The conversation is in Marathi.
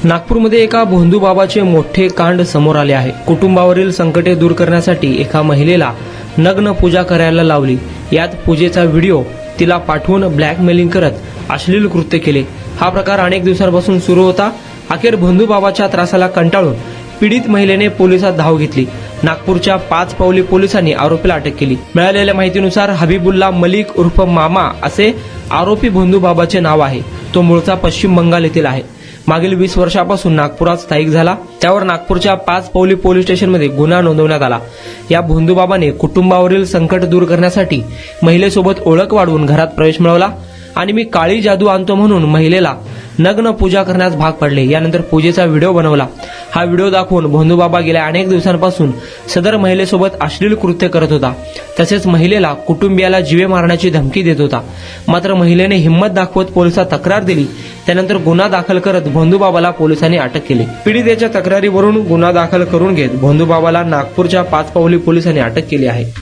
नागपूरमध्ये एका भोंदूबाबाचे मोठे कांड समोर आले आहे। कुटुंबावरील संकटे दूर करण्यासाठी एका महिलेला नग्न पूजा करायला लावली। यात पूजेचा व्हिडिओ तिला पाठवून ब्लॅकमेलिंग करत अश्लील कृत्य केले। हा प्रकार अनेक दिवसांपासून सुरू होता। अखेर भोंदूबाबाच्या त्रासाला कंटाळून पीडित महिलेने पोलिसात धाव घेतली। नागपूरच्या 5 पावली पोलिसांनी आरोपीला अटक केली। मिळालेल्या माहितीनुसार हबीबुल्ला मलिक उर्फ मामा असे आरोपी भोंदूबाबाचे नाव आहे। तो मूळचा पश्चिम बंगाल येथील आहे। मागील 20 वर्षापासून नागपुरात स्थायिक झाला। त्यावर नागपूरच्या 5 पावली पोलीस स्टेशनमध्ये गुन्हा नोंदवण्यात आला। या भोंदूबाबाने कुटुंबावरील संकट दूर करण्यासाठी महिलेसोबत ओळख वाढवून घरात प्रवेश मिळवला आणि मी काळी जादू आणतो म्हणून महिलेला नग्न पूजा करण्यास भाग पडले। यानंतर पूजेचा व्हिडिओ बनवला। हा व्हिडिओ दाखवून भोंदूबाबा गेल्या अनेक दिवसांपासून सदर महिलेसोबत अश्लील कृत्य करत होता। तसेच महिलेला कुटुंबियाला जीवे मारण्याची धमकी देत होता। मात्र महिलेने हिंमत दाखवत पोलिसात तक्रार दिली। त्यानंतर गुन्हा दाखल करत भोंदूबाबाला पोलिसांनी अटक केली। पीडितेच्या तक्रारीवरून गुन्हा दाखल करून घेत भोंदूबाबाला नागपूरच्या 5 पावली पोलिसांनी अटक केली आहे।